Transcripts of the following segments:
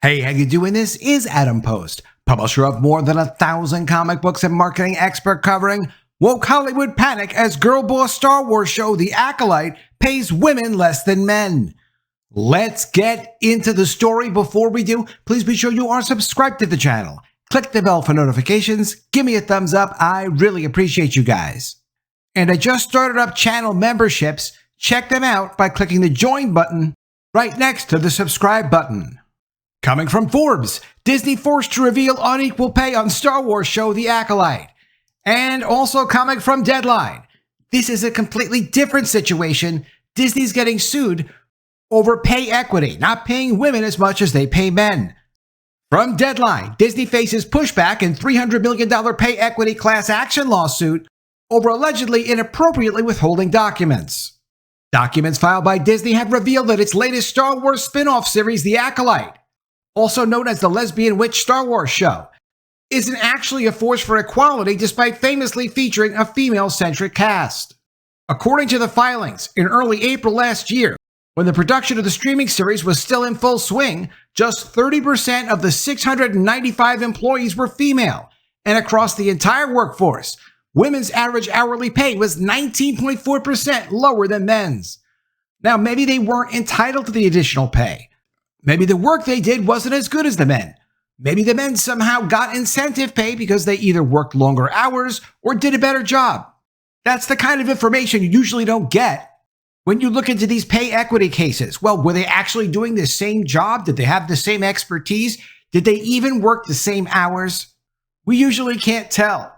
Hey, how you doing? This is Adam Post, publisher of more than 1,000 comic books and marketing expert covering woke Hollywood panic as girl boss Star Wars show The Acolyte pays women less than men. Let's get into the story. Before we do, please be sure you are subscribed to the channel. Click the bell for notifications. Give me a thumbs up. I really appreciate you guys. And I just started up channel memberships. Check them out by clicking the join button right next to the subscribe button. Coming from Forbes, Disney forced to reveal unequal pay on Star Wars show The Acolyte. And also coming from Deadline, this is a completely different situation. Disney's getting sued over pay equity, not paying women as much as they pay men. From Deadline, Disney faces pushback in $300 million pay equity class action lawsuit over allegedly inappropriately withholding documents. Documents filed by Disney have revealed that its latest Star Wars spin-off series, The Acolyte, also known as the lesbian witch Star Wars show, isn't actually a force for equality despite famously featuring a female-centric cast. According to the filings, in early April last year, when the production of the streaming series was still in full swing, just 30% of the 695 employees were female, and across the entire workforce, women's average hourly pay was 19.4% lower than men's. Now, maybe they weren't entitled to the additional pay. Maybe the work they did wasn't as good as the men. Maybe the men somehow got incentive pay because they either worked longer hours or did a better job. That's the kind of information you usually don't get when you look into these pay equity cases. Well, were they actually doing the same job? Did they have the same expertise? Did they even work the same hours? We usually can't tell.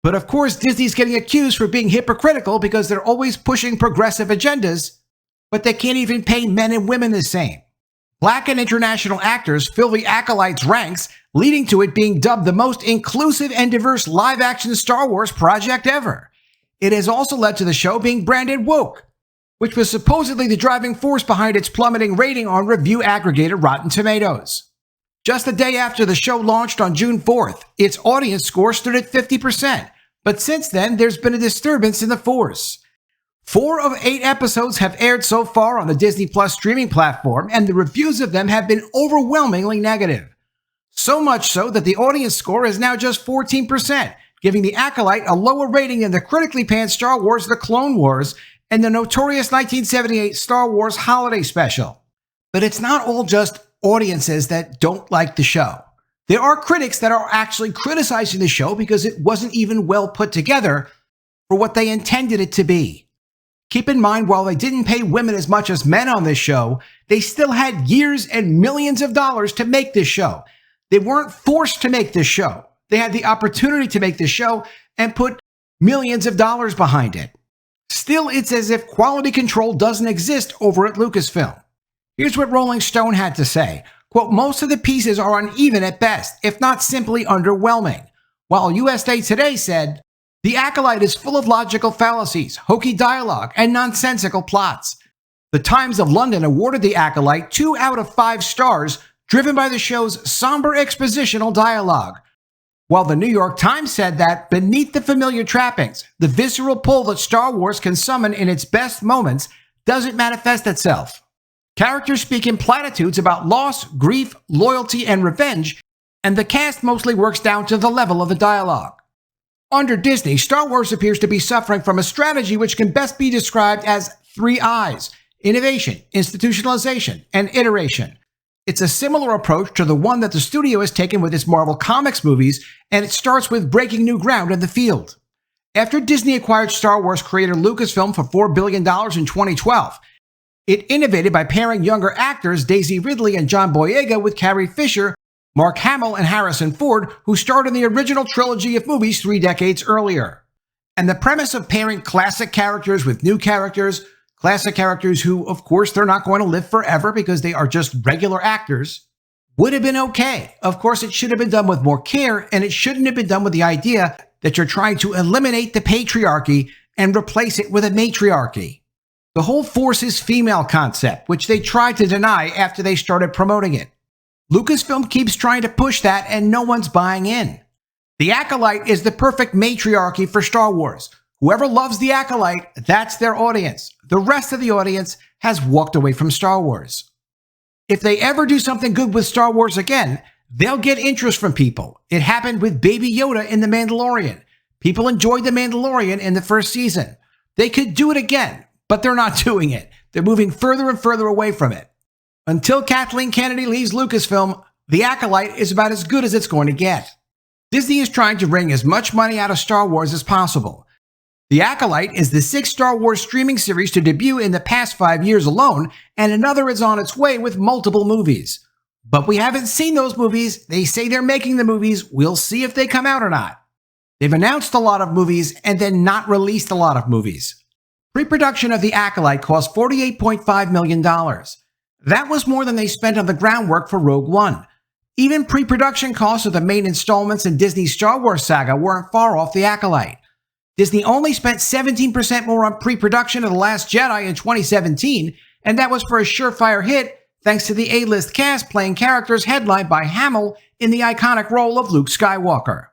But of course, Disney's getting accused for being hypocritical because they're always pushing progressive agendas, but they can't even pay men and women the same. Black and international actors fill The Acolyte's ranks, leading to it being dubbed the most inclusive and diverse live-action Star Wars project ever. It has also led to the show being branded woke, which was supposedly the driving force behind its plummeting rating on review aggregator Rotten Tomatoes. Just a day after the show launched on June 4th, its audience score stood at 50%, but since then there's been a disturbance in the force. 4 of 8 episodes have aired so far on the Disney Plus streaming platform, and the reviews of them have been overwhelmingly negative. So much so that the audience score is now just 14%, giving The Acolyte a lower rating than the critically panned Star Wars The Clone Wars and the notorious 1978 Star Wars Holiday Special. But it's not all just audiences that don't like the show. There are critics that are actually criticizing the show because it wasn't even well put together for what they intended it to be. Keep in mind, while they didn't pay women as much as men on this show, they still had years and millions of dollars to make this show. They weren't forced to make this show. They had the opportunity to make this show and put millions of dollars behind it. Still, it's as if quality control doesn't exist over at Lucasfilm. Here's what Rolling Stone had to say. Quote, most of the pieces are uneven at best, if not simply underwhelming. While USA Today said, The Acolyte is full of logical fallacies, hokey dialogue, and nonsensical plots. The Times of London awarded The Acolyte 2 out of 5 stars, driven by the show's somber expositional dialogue. While the New York Times said that, beneath the familiar trappings, the visceral pull that Star Wars can summon in its best moments doesn't manifest itself. Characters speak in platitudes about loss, grief, loyalty, and revenge, and the cast mostly works down to the level of the dialogue. Under Disney, Star Wars appears to be suffering from a strategy which can best be described as 3 I's: innovation, institutionalization, and iteration. It's a similar approach to the one that the studio has taken with its Marvel Comics movies, and it starts with breaking new ground in the field. After Disney acquired Star Wars creator Lucasfilm for $4 billion in 2012, it innovated by pairing younger actors Daisy Ridley and John Boyega with Carrie Fisher, Mark Hamill, and Harrison Ford, who starred in the original trilogy of movies 3 decades earlier. And the premise of pairing classic characters with new characters, classic characters who, of course, they're not going to live forever because they are just regular actors, would have been okay. Of course, it should have been done with more care, and it shouldn't have been done with the idea that you're trying to eliminate the patriarchy and replace it with a matriarchy. The whole force is female concept, which they tried to deny after they started promoting it. Lucasfilm keeps trying to push that, and no one's buying in. The Acolyte is the perfect matriarchy for Star Wars. Whoever loves The Acolyte, that's their audience. The rest of the audience has walked away from Star Wars. If they ever do something good with Star Wars again, they'll get interest from people. It happened with Baby Yoda in The Mandalorian. People enjoyed The Mandalorian in the first season. They could do it again, but they're not doing it. They're moving further and further away from it. Until Kathleen Kennedy leaves Lucasfilm, The Acolyte is about as good as it's going to get. Disney is trying to wring as much money out of Star Wars as possible. The Acolyte is the 6th Star Wars streaming series to debut in the past 5 years alone, and another is on its way with multiple movies. But we haven't seen those movies. They say they're making the movies. We'll see if they come out or not. They've announced a lot of movies and then not released a lot of movies. Pre-production of The Acolyte cost $48.5 million. That was more than they spent on the groundwork for Rogue One. Even pre-production costs of the main installments in Disney's Star Wars saga weren't far off The Acolyte. Disney only spent 17% more on pre-production of The Last Jedi in 2017, and that was for a surefire hit thanks to the A-list cast playing characters headlined by Hamill in the iconic role of Luke Skywalker.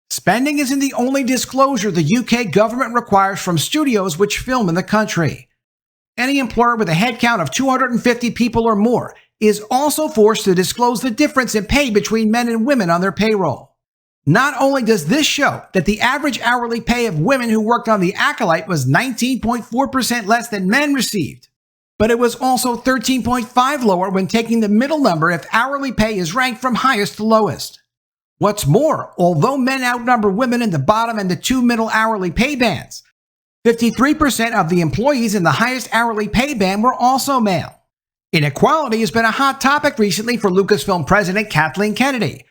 Spending isn't the only disclosure the UK government requires from studios which film in the country. Any employer with a headcount of 250 people or more is also forced to disclose the difference in pay between men and women on their payroll. Not only does this show that the average hourly pay of women who worked on The Acolyte was 19.4% less than men received, but it was also 13.5% lower when taking the middle number if hourly pay is ranked from highest to lowest. What's more, although men outnumber women in the bottom and the 2 middle hourly pay bands, 53% of the employees in the highest hourly pay band were also male. Inequality has been a hot topic recently for Lucasfilm president Kathleen Kennedy.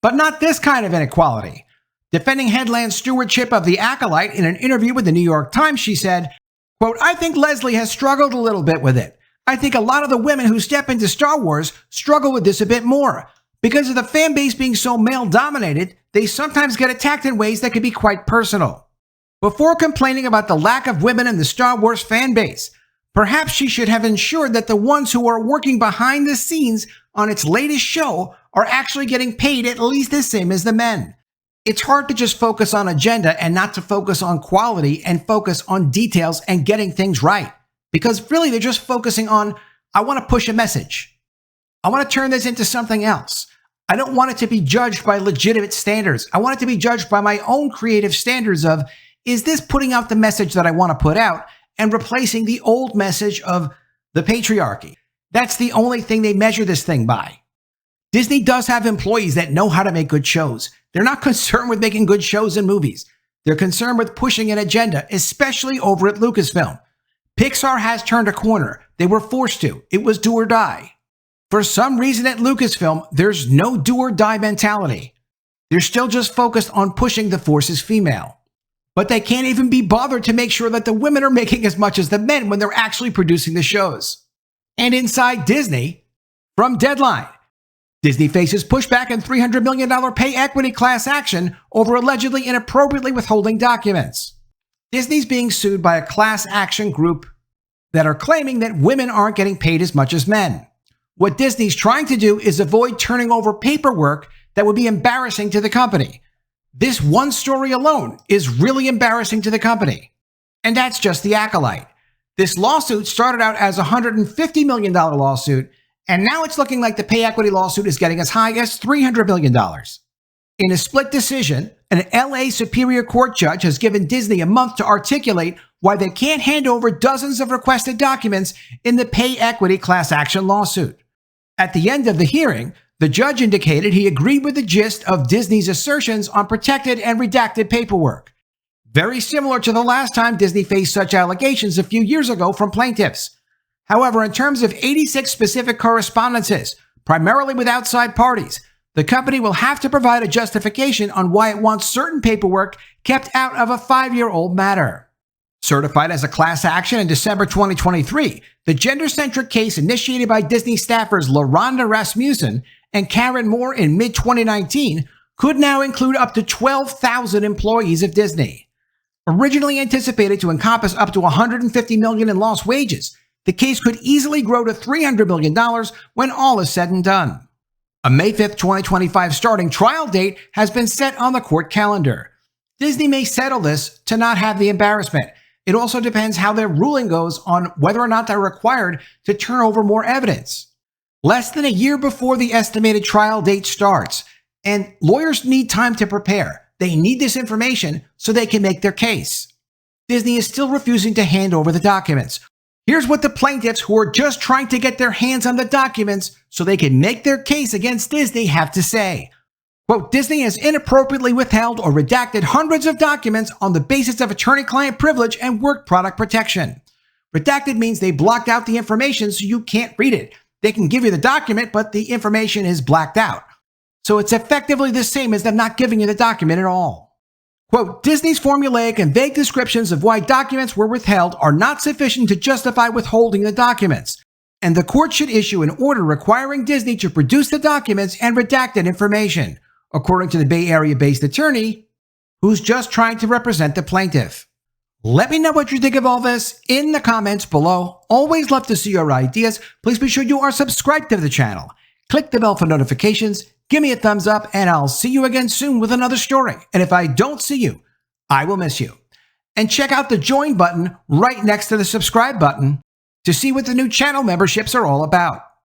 But not this kind of inequality. Defending Headland's stewardship of The Acolyte in an interview with the New York Times, she said, quote, "I think Leslye has struggled a little bit with it. I think a lot of the women who step into Star Wars struggle with this a bit more. Because of the fan base being so male-dominated, they sometimes get attacked in ways that can be quite personal." Before complaining about the lack of women in the Star Wars fan base, perhaps she should have ensured that the ones who are working behind the scenes on its latest show are actually getting paid at least the same as the men. It's hard to just focus on agenda and not to focus on quality and focus on details and getting things right. Because really they're just focusing on, I want to push a message. I want to turn this into something else. I don't want it to be judged by legitimate standards. I want it to be judged by my own creative standards of, is this putting out the message that I want to put out and replacing the old message of the patriarchy? That's the only thing they measure this thing by. Disney does have employees that know how to make good shows. They're not concerned with making good shows and movies. They're concerned with pushing an agenda, especially over at Lucasfilm. Pixar has turned a corner. They were forced to. It was do or die. For some reason at Lucasfilm, there's no do or die mentality. They're still just focused on pushing the Force is female. But they can't even be bothered to make sure that the women are making as much as the men when they're actually producing the shows. And inside Disney, from Deadline, Disney faces pushback and $300 million pay equity class action over allegedly inappropriately withholding documents. Disney's being sued by a class action group that are claiming that women aren't getting paid as much as men. What Disney's trying to do is avoid turning over paperwork that would be embarrassing to the company. This one story alone is really embarrassing to the company. And that's just The Acolyte. This lawsuit started out as a $150 million lawsuit, and now it's looking like the pay equity lawsuit is getting as high as $300 million. In a split decision, an LA Superior Court judge has given Disney a month to articulate why they can't hand over dozens of requested documents in the pay equity class action lawsuit. At the end of the hearing, the judge indicated he agreed with the gist of Disney's assertions on protected and redacted paperwork. Very similar to the last time Disney faced such allegations a few years ago from plaintiffs. However, in terms of 86 specific correspondences, primarily with outside parties, the company will have to provide a justification on why it wants certain paperwork kept out of a 5-year-old matter. Certified as a class action in December 2023, the gender-centric case initiated by Disney staffers LaRonda Rasmussen and Karen Moore in mid-2019 could now include up to 12,000 employees of Disney. Originally anticipated to encompass up to $150 million in lost wages, the case could easily grow to $300 million when all is said and done. A May 5, 2025 starting trial date has been set on the court calendar. Disney may settle this to not have the embarrassment. It also depends how their ruling goes on whether or not they're required to turn over more evidence. less than a year before the estimated trial date starts, and lawyers need time to prepare. They need this information so they can make their case. Disney is still refusing to hand over the documents. Here's what the plaintiffs who are just trying to get their hands on the documents so they can make their case against Disney have to say. Quote, Disney has inappropriately withheld or redacted hundreds of documents on the basis of attorney-client privilege and work product protection. Redacted means they blocked out the information so you can't read it. They can give you the document, but the information is blacked out. So it's effectively the same as them not giving you the document at all. Quote, Disney's formulaic and vague descriptions of why documents were withheld are not sufficient to justify withholding the documents, and the court should issue an order requiring Disney to produce the documents and redacted information, according to the Bay Area-based attorney who's just trying to represent the plaintiff. Let me know what you think of all this in the comments below. Always love to see your ideas. Please be sure you are subscribed to the channel. Click the bell for notifications. Give me a thumbs up, and I'll see you again soon with another story. And if I don't see you, I will miss you. And check out the join button right next to the subscribe button to see what the new channel memberships are all about.